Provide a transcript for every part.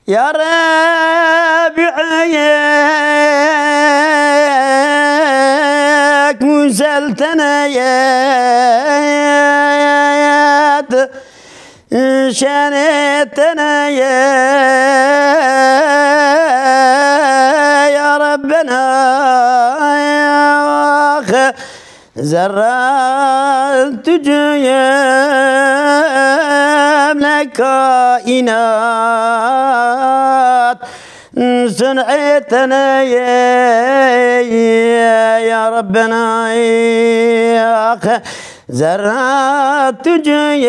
يا ربيعك مسلتنا يا شانتنا يا ربنا يا زرعت جيم لك كائنات صنعتنا يا ربنا يا زرعت جيم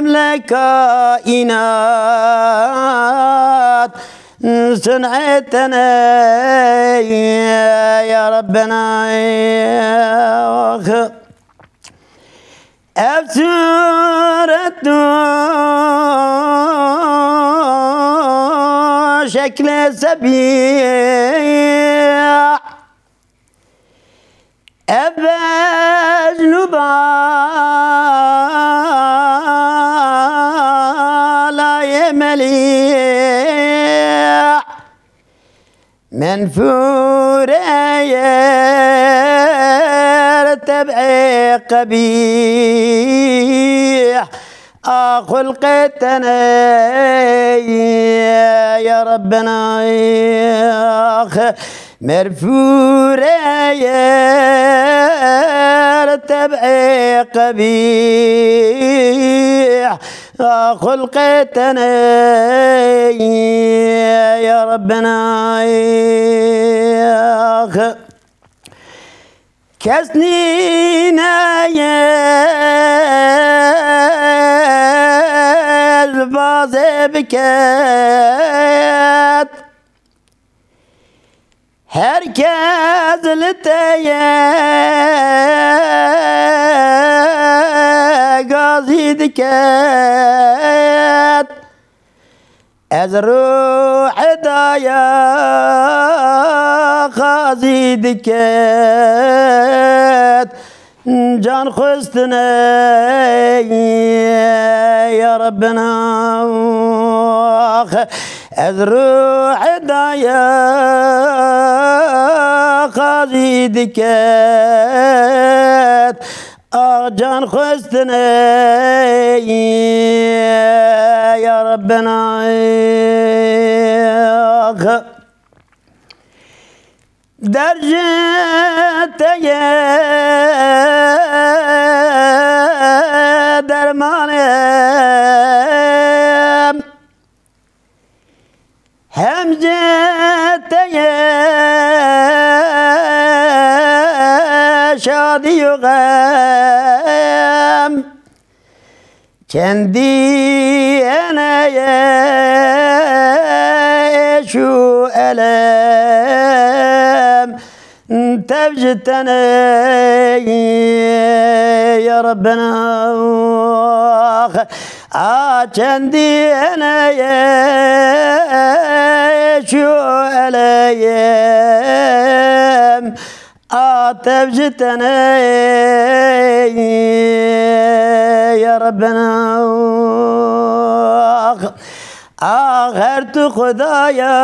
لك كائنات صنعتنا يا ربنا أبصرت شكل سبيع أبجنب لا يمليع منفور يرتبع قبيح خلقتنا يا ربنا مرفور يرتبع قبيح خلقتنا يا ربنا كسنينا يا الباز بكات هركز لتيا قاضي دكات أزروح دايا خازي دكات جان خستنا يا ربنا أزروح دايا خازي دكات جان خستنا يا ربنا درجت يا درمان همجت يا شادي وغام كندي أنا يا شو ألم تبجتنا يا ربنا كندي أنا يا شو ألم تبجتنا يا ربنا آخرت خدايا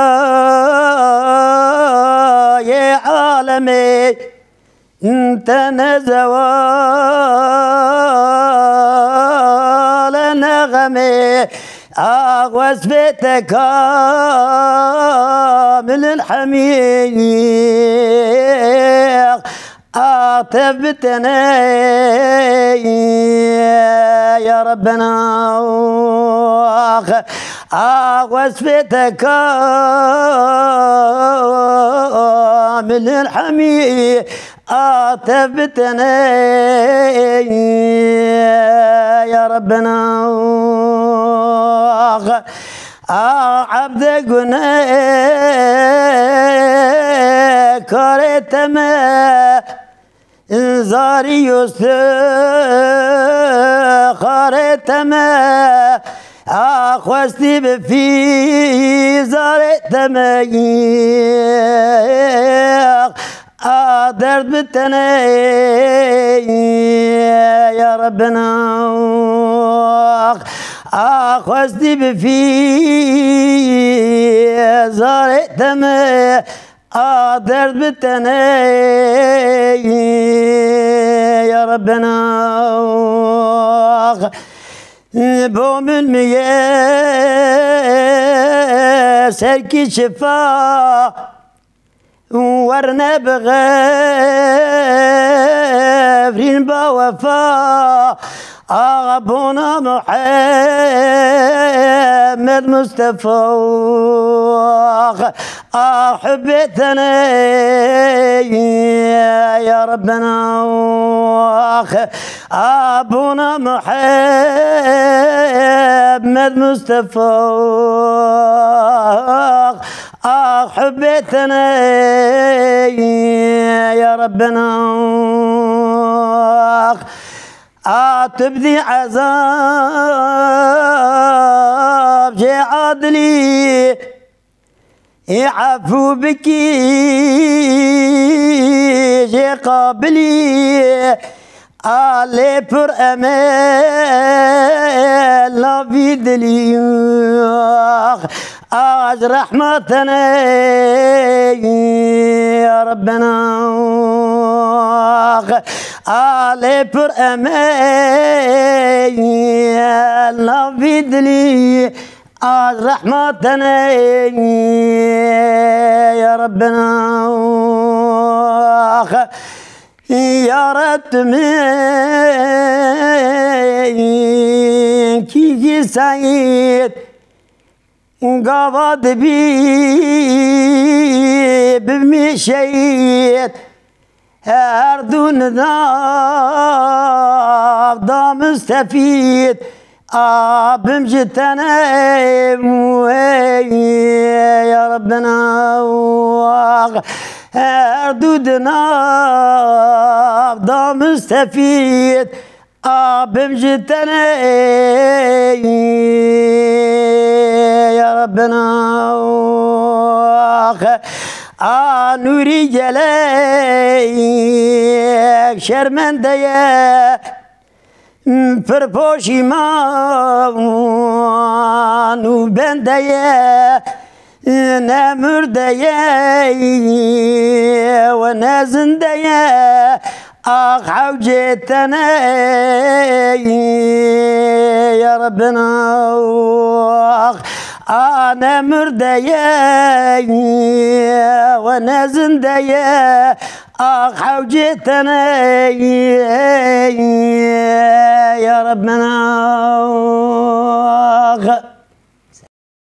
يا عالمي انت نزوال نغمي وصفتك كامل الحميق تبتنا يا ربنا وصفتك كامل الحميق تبتنا يا ربنا عبد قنا كارتما زاري يوسف خارتما خواستی بفی زارتما درد بتنه يا ربنا خواستی بفی زارتمه درد بتنه يا ربنا بومن مية سركي شفا ورنا بغفرين بوفا أبونا محمد مصطفى حبيتنا يا ربنا أبونا محمد مصطفى حبيتنا يا ربنا تبذي عذاب جي عادلي يعفو بكي جي قابلي علي پر امال لا بيدلي رحمتنا يا ربنا علي پر امال لا بيدلي رحمتنا يا ربنا يا رب من كي سعيد قبض بي بمشيت أردون ذا مستفيد بمجتنا يا ربنا أردودنا ذا مستفيد بمجتنا يا ربنا نوري جليك شرمندية فرپوشی مان و بندیه نمردیه و نزندیه حوجتنا يا ربنا أنا مردية وأنا زندية حوجتنا يا ربنا